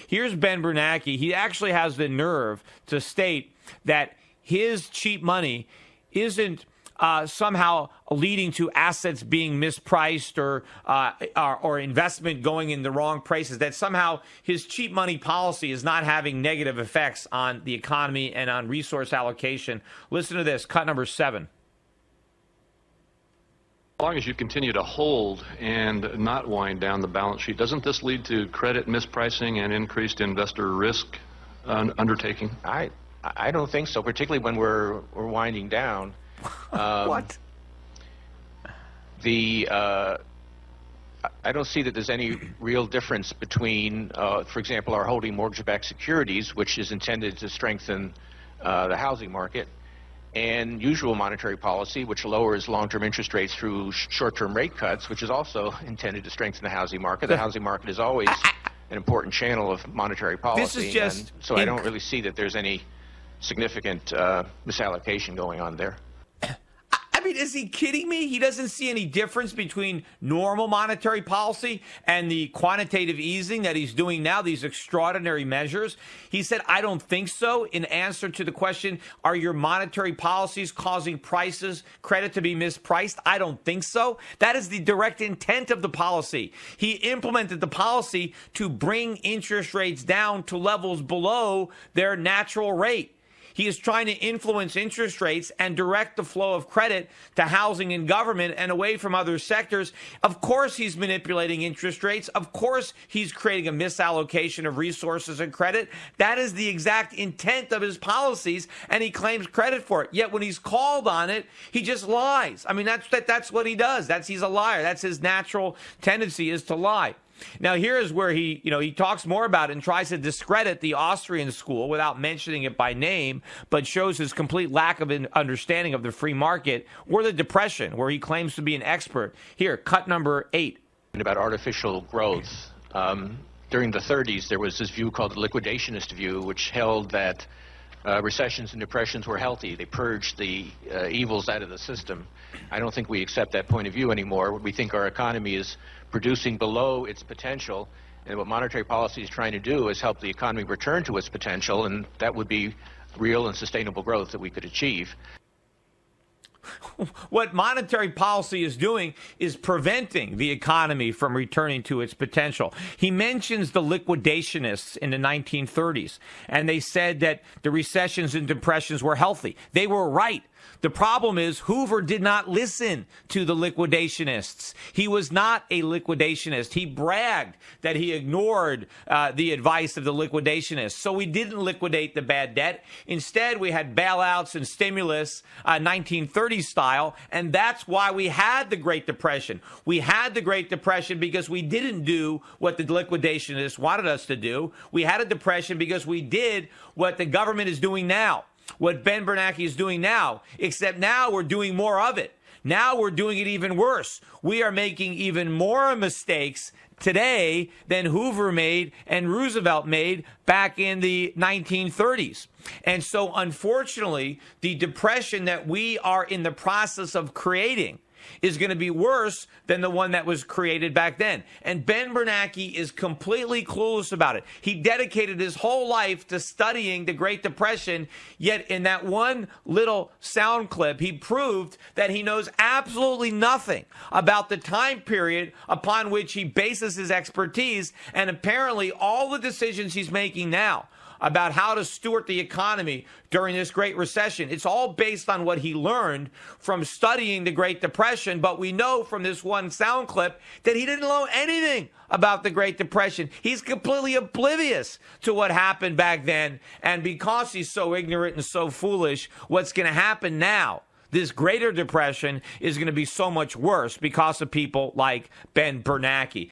Here's Ben Bernanke. He actually has the nerve to state that his cheap money isn't somehow leading to assets being mispriced or investment going in the wrong places, that somehow his cheap money policy is not having negative effects on the economy and on resource allocation. Listen to this, cut number 7. As long as you continue to hold and not wind down the balance sheet, doesn't this lead to credit mispricing and increased investor risk undertaking? I don't think so, particularly when we're winding down. What? I don't see that there's any real difference between, for example, our holding mortgage-backed securities, which is intended to strengthen the housing market, and usual monetary policy, which lowers long-term interest rates through short-term rate cuts, which is also intended to strengthen the housing market. The housing market is always an important channel of monetary policy. This is just so I don't really see that there's any significant misallocation going on there. I mean, is he kidding me? He doesn't see any difference between normal monetary policy and the quantitative easing that he's doing now, these extraordinary measures. He said, I don't think so, in answer to the question, are your monetary policies causing credit to be mispriced? I don't think so. That is the direct intent of the policy. He implemented the policy to bring interest rates down to levels below their natural rate. He is trying to influence interest rates and direct the flow of credit to housing and government and away from other sectors. Of course, he's manipulating interest rates. Of course, he's creating a misallocation of resources and credit. That is the exact intent of his policies, and he claims credit for it. Yet when he's called on it, he just lies. I mean, that's what he does. He's a liar. That's his natural tendency, is to lie. Now, here is where he talks more about it and tries to discredit the Austrian school without mentioning it by name, but shows his complete lack of an understanding of the free market, or the Depression, where he claims to be an expert. Here, cut number 8. About artificial growth. During the 30s, there was this view called the liquidationist view, which held that recessions and depressions were healthy. They purged the evils out of the system. I don't think we accept that point of view anymore. We think our economy is producing below its potential, and what monetary policy is trying to do is help the economy return to its potential, and that would be real and sustainable growth that we could achieve. What monetary policy is doing is preventing the economy from returning to its potential. He mentions the liquidationists in the 1930s, and they said that the recessions and depressions were healthy. They were right. The problem is Hoover did not listen to the liquidationists. He was not a liquidationist. He bragged that he ignored the advice of the liquidationists. So we didn't liquidate the bad debt. Instead, we had bailouts and stimulus, 1930s style, and that's why we had the Great Depression. We had the Great Depression because we didn't do what the liquidationists wanted us to do. We had a depression because we did what the government is doing now, what Ben Bernanke is doing now, except now we're doing more of it. Now we're doing it even worse. We are making even more mistakes today than Hoover made and Roosevelt made back in the 1930s. And so, unfortunately, the depression that we are in the process of creating is going to be worse than the one that was created back then. And Ben Bernanke is completely clueless about it. He dedicated his whole life to studying the Great Depression, yet in that one little sound clip, he proved that he knows absolutely nothing about the time period upon which he bases his expertise, and apparently all the decisions he's making now about how to steward the economy during this Great Recession, it's all based on what he learned from studying the Great Depression. But we know from this one sound clip that he didn't know anything about the Great Depression. He's completely oblivious to what happened back then. And because he's so ignorant and so foolish, what's going to happen now, this Greater Depression, is going to be so much worse because of people like Ben Bernanke.